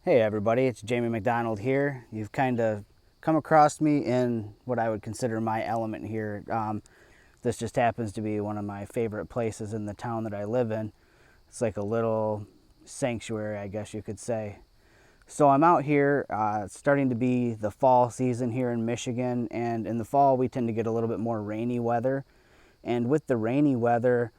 Hey everybody, it's Jamie MacDonald here. You've kind of come across me in what I would consider my element here. This just happens to be one of my favorite places in the town that I live in. It's like a little sanctuary, I guess you could say. So I'm out here, it's starting to be the fall season here in Michigan, and in the fall we tend to get a little bit more rainy weather. And with the rainy weather,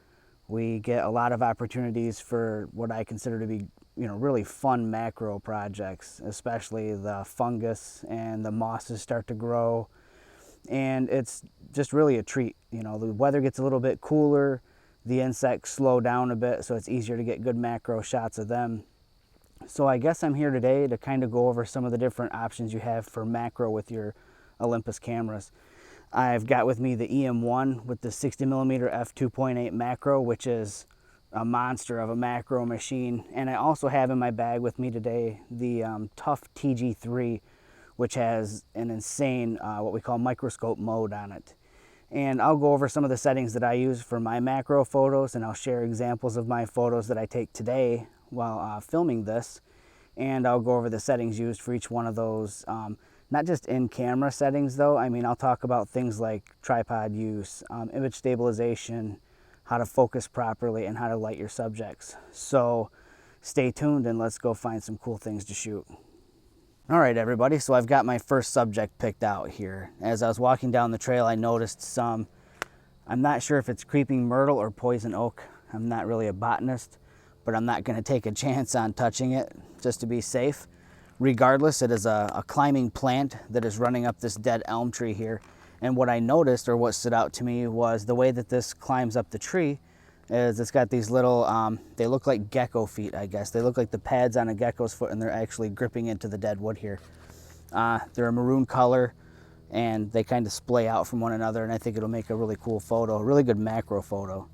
we get a lot of opportunities for what I consider to be, really fun macro projects, especially the fungus and the mosses start to grow. And it's just really a treat. The weather gets a little bit cooler, the insects slow down a bit, so it's easier to get good macro shots of them. So I guess I'm here today to kind of go over some of the different options you have for macro with your Olympus cameras. I've got with me the EM1 with the 60mm f2.8 macro, which is a monster of a macro machine. And I also have in my bag with me today the Tough TG3, which has an insane what we call microscope mode on it. And I'll go over some of the settings that I use for my macro photos, and I'll share examples of my photos that I take today while filming this. And I'll go over the settings used for each one of those. Not just in camera settings though. I'll talk about things like tripod use, image stabilization, how to focus properly, and how to light your subjects. So stay tuned and let's go find some cool things to shoot. All right, everybody, so I've got my first subject picked out here. As I was walking down the trail, I noticed some, I'm not sure if it's creeping myrtle or poison oak. I'm not really a botanist, but I'm not gonna take a chance on touching it just to be safe. Regardless, it is a climbing plant that is running up this dead elm tree here. And what I noticed, or what stood out to me, was the way that this climbs up the tree is it's got these little, they look like gecko feet, I guess. They look like the pads on a gecko's foot, and they're actually gripping into the dead wood here. They're a maroon color, and they kind of splay out from one another, and I think it'll make a really cool photo, a really good macro photo.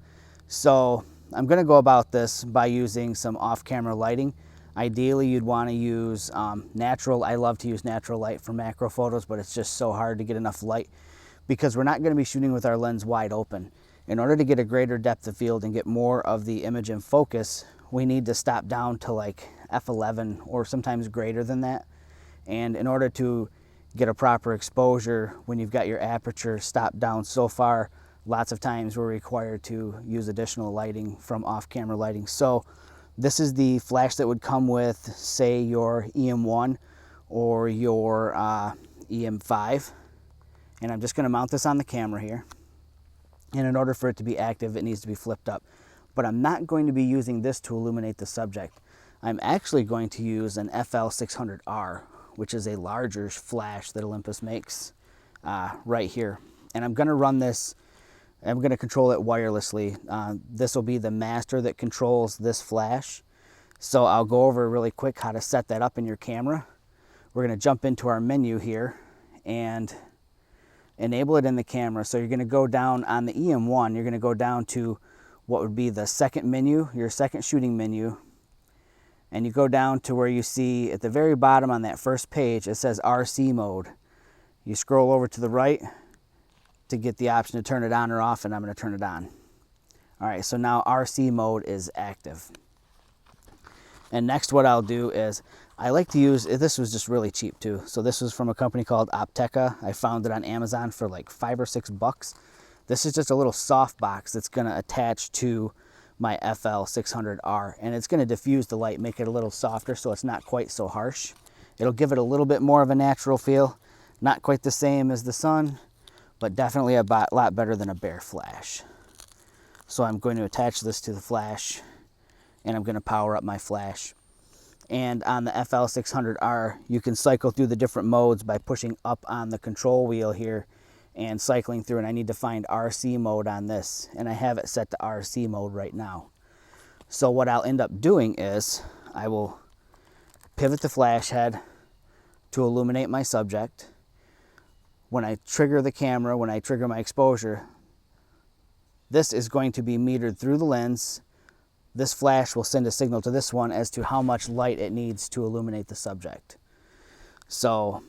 So I'm gonna go about this by using some off-camera lighting. Ideally, you'd want to use natural. I love to use natural light for macro photos, but it's just so hard to get enough light because we're not going to be shooting with our lens wide open. In order to get a greater depth of field and get more of the image in focus, we need to stop down to like f11 or sometimes greater than that. And in order to get a proper exposure, when you've got your aperture stopped down so far, lots of times we're required to use additional lighting from off-camera lighting. So this is the flash that would come with, say, your EM1 or your EM5. And I'm just going to mount this on the camera here. And in order for it to be active, it needs to be flipped up. But I'm not going to be using this to illuminate the subject. I'm actually going to use an FL600R, which is a larger flash that Olympus makes right here. And I'm going to run this. I'm going to control it wirelessly. This will be the master that controls this flash. So I'll go over really quick how to set that up in your camera. We're going to jump into our menu here and enable it in the camera. So you're going to go down on the EM1, you're going to go down to what would be the second menu, your second shooting menu. And you go down to where you see at the very bottom on that first page, it says RC mode. You scroll over to the right to get the option to turn it on or off, and I'm going to turn it on. All right, so now RC mode is active. And next what I'll do is, I like to use, this was just really cheap too. So this was from a company called Opteka. I found it on Amazon for like $5 or $6. This is just a little soft box that's going to attach to my FL600R, and it's going to diffuse the light, make it a little softer so it's not quite so harsh. It'll give it a little bit more of a natural feel. Not quite the same as the sun, but definitely a lot better than a bare flash. So I'm going to attach this to the flash, and I'm going to power up my flash. And on the FL600R, you can cycle through the different modes by pushing up on the control wheel here and cycling through, and I need to find RC mode on this, and I have it set to RC mode right now. So what I'll end up doing is I will pivot the flash head to illuminate my subject. When I trigger the camera, when I trigger my exposure, this is going to be metered through the lens. This flash will send a signal to this one as to how much light it needs to illuminate the subject. So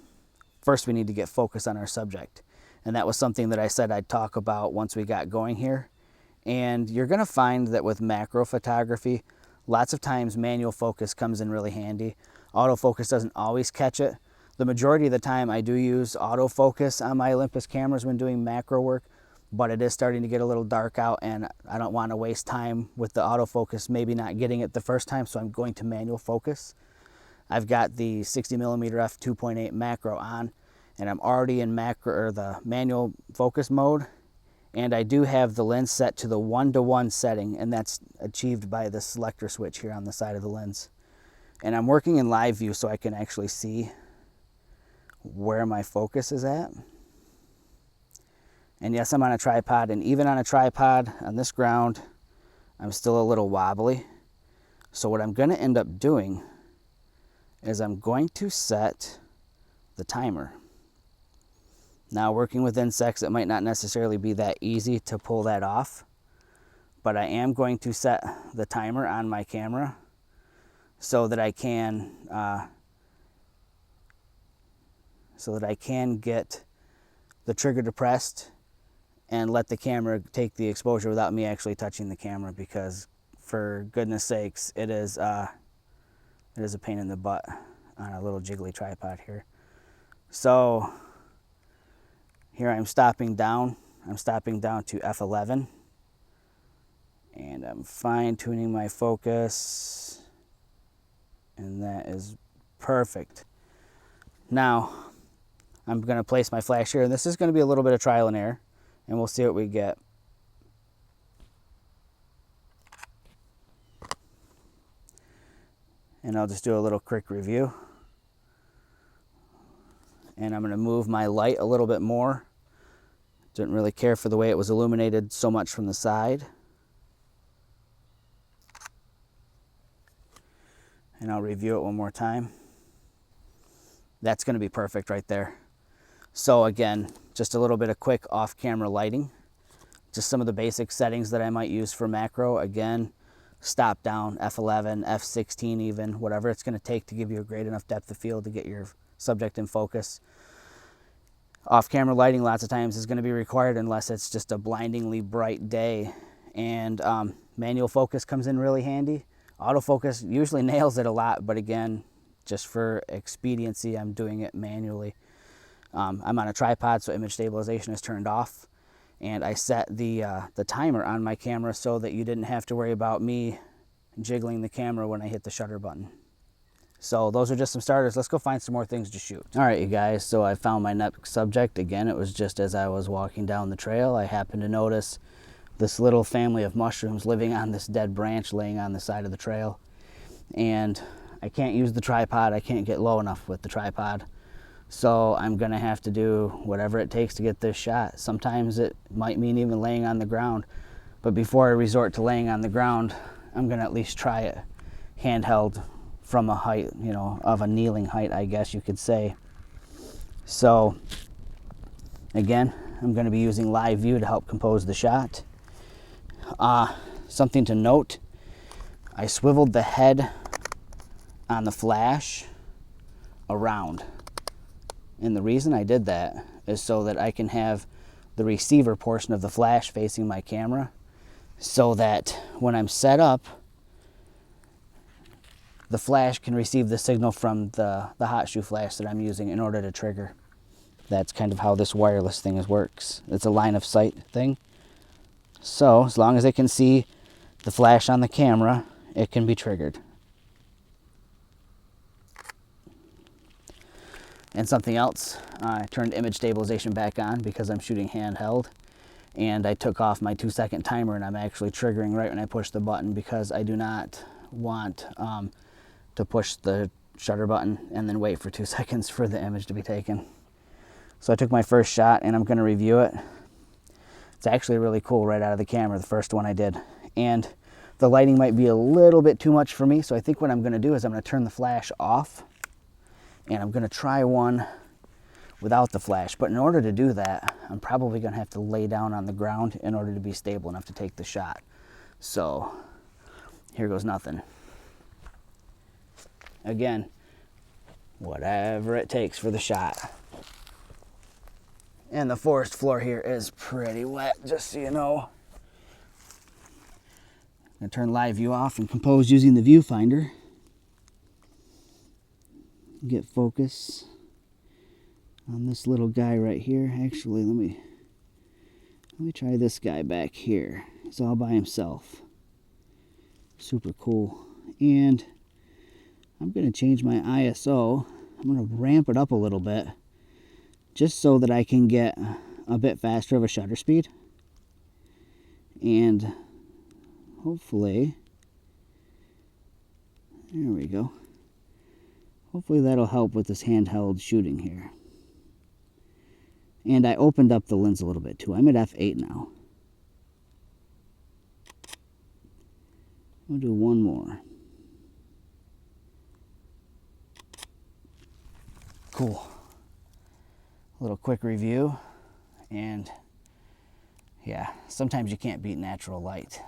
first we need to get focus on our subject. And that was something that I said I'd talk about once we got going here. And you're going to find that with macro photography, lots of times manual focus comes in really handy. Autofocus doesn't always catch it. The majority of the time I do use autofocus on my Olympus cameras when doing macro work, but it is starting to get a little dark out and I don't want to waste time with the autofocus maybe not getting it the first time, so I'm going to manual focus. I've got the 60mm f2.8 macro on and I'm already in macro or the manual focus mode, and I do have the lens set to the 1:1 setting, and that's achieved by the selector switch here on the side of the lens. And I'm working in live view so I can actually see where my focus is at. And yes, I'm on a tripod, and even on a tripod on this ground, I'm still a little wobbly. So what I'm going to end up doing is I'm going to set the timer. Now, working with insects, it might not necessarily be that easy to pull that off, but I am going to set the timer on my camera so that I can get the trigger depressed and let the camera take the exposure without me actually touching the camera, because for goodness sakes, it is a pain in the butt on a little jiggly tripod here. So here I'm stopping down. I'm stopping down to f11, and I'm fine-tuning my focus, and that is perfect. Now I'm going to place my flash here, and this is going to be a little bit of trial and error, and we'll see what we get. And I'll just do a little quick review. And I'm going to move my light a little bit more. Didn't really care for the way it was illuminated so much from the side. And I'll review it one more time. That's going to be perfect right there. So again, just a little bit of quick off-camera lighting. Just some of the basic settings that I might use for macro. Again, stop down, f11, f16 even, whatever it's going to take to give you a great enough depth of field to get your subject in focus. Off-camera lighting lots of times is going to be required unless it's just a blindingly bright day. And manual focus comes in really handy. Autofocus usually nails it a lot, but again, just for expediency, I'm doing it manually. I'm on a tripod, so image stabilization is turned off. And I set the timer on my camera so that you didn't have to worry about me jiggling the camera when I hit the shutter button. So those are just some starters. Let's go find some more things to shoot. All right, you guys, so I found my next subject. Again, it was just as I was walking down the trail, I happened to notice this little family of mushrooms living on this dead branch laying on the side of the trail. And I can't use the tripod. I can't get low enough with the tripod. So I'm gonna have to do whatever it takes to get this shot. Sometimes it might mean even laying on the ground. But before I resort to laying on the ground, I'm gonna at least try it handheld from a height, you know, of a kneeling height, I guess you could say. So again, I'm going to be using live view to help compose the shot. Something to note, I swiveled the head on the flash around. And the reason I did that is so that I can have the receiver portion of the flash facing my camera, so that when I'm set up, the flash can receive the signal from the hot shoe flash that I'm using in order to trigger. That's kind of how this wireless thing works. It's a line of sight thing. So as long as it can see the flash on the camera, it can be triggered. And something else, I turned image stabilization back on because I'm shooting handheld. And I took off my 2-second timer, and I'm actually triggering right when I push the button, because I do not want to push the shutter button and then wait for 2 seconds for the image to be taken. So I took my first shot and I'm going to review it. It's actually really cool right out of the camera, the first one I did. And the lighting might be a little bit too much for me, so I think what I'm going to do is I'm going to turn the flash off, and I'm going to try one without the flash. But in order to do that, I'm probably going to have to lay down on the ground in order to be stable enough to take the shot. So here goes nothing. Again, whatever it takes for the shot. And the forest floor here is pretty wet, just so you know. I'm going to turn live view off and compose using the viewfinder. get focus on this little guy right here. Actually, let me try this guy back here. He's all by himself. Super cool. And I'm going to change my ISO. I'm going to ramp it up a little bit just so that I can get a bit faster of a shutter speed. And hopefully, there we go. Hopefully that'll help with this handheld shooting here. And I opened up the lens a little bit too. I'm at f8 now. We'll do one more. Cool. A little quick review. And yeah, sometimes you can't beat natural light.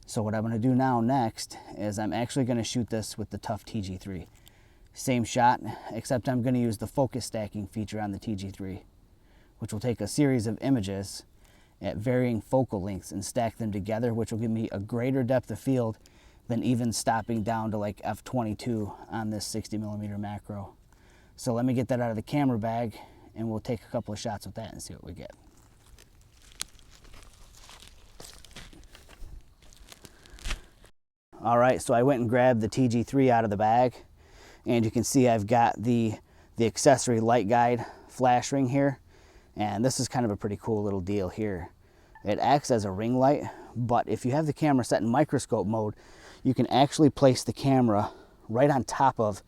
So what I'm going to do now next is I'm actually going to shoot this with the Tough TG3. Same shot, except I'm going to use the focus stacking feature on the TG3, which will take a series of images at varying focal lengths and stack them together, which will give me a greater depth of field than even stopping down to like f22 on this 60mm macro. So let me get that out of the camera bag and we'll take a couple of shots with that and see what we get. All right, so I went and grabbed the TG3 out of the bag, and you can see I've got the accessory light guide flash ring here, and this is kind of a pretty cool little deal here. It acts as a ring light, but if you have the camera set in microscope mode, you can actually place the camera right on top of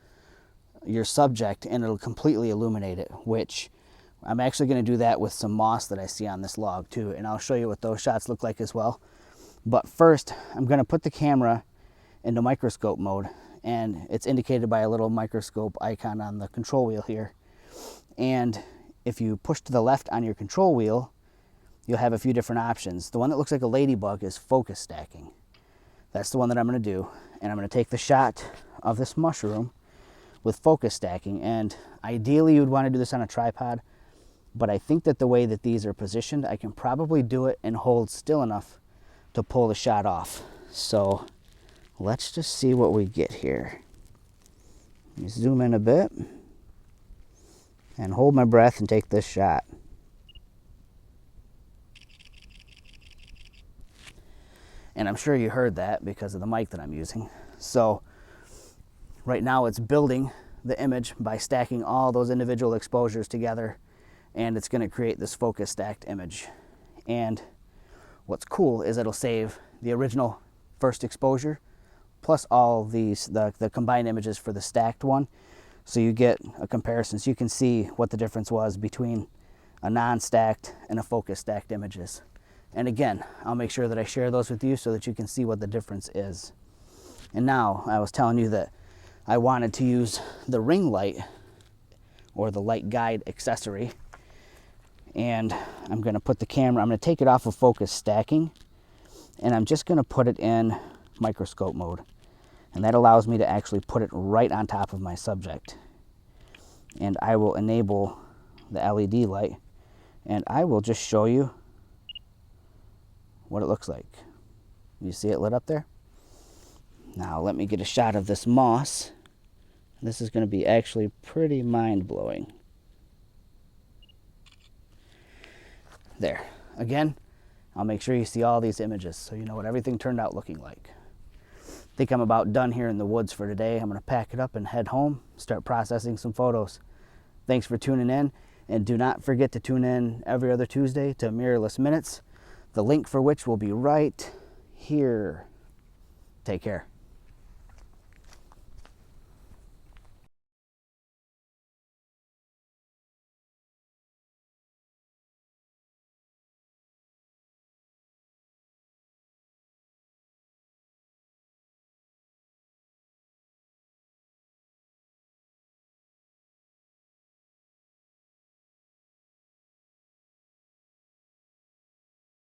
your subject and it'll completely illuminate it, which I'm actually going to do that with some moss that I see on this log too, and I'll show you what those shots look like as well. But first, I'm going to put the camera into microscope mode, and it's indicated by a little microscope icon on the control wheel here. And if you push to the left on your control wheel, you'll have a few different options. The one that looks like a ladybug is focus stacking. That's the one that I'm going to do, and I'm going to take the shot of this mushroom with focus stacking. And ideally you'd want to do this on a tripod, but I think that the way that these are positioned, I can probably do it and hold still enough to pull the shot off. So let's just see what we get here. Let me zoom in a bit and hold my breath and take this shot. And I'm sure you heard that because of the mic that I'm using. So right now it's building the image by stacking all those individual exposures together, and it's going to create this focus stacked image. And what's cool is it'll save the original first exposure plus all these, the combined images for the stacked one. So you get a comparison, so you can see what the difference was between a non-stacked and a focus stacked images. And again, I'll make sure that I share those with you so that you can see what the difference is. And now, I was telling you that I wanted to use the ring light or the light guide accessory, and I'm going to put the camera, I'm going to take it off of focus stacking, and I'm just going to put it in microscope mode, and that allows me to actually put it right on top of my subject. And I will enable the LED light, and I will just show you what it looks like. You see it lit up there? Now let me get a shot of this moss. This is going to be actually pretty mind-blowing. There. Again, I'll make sure you see all these images so you know what everything turned out looking like. I think I'm about done here in the woods for today. I'm going to pack it up and head home, start processing some photos. Thanks for tuning in, and do not forget to tune in every other Tuesday to Mirrorless Minutes, the link for which will be right here. Take care.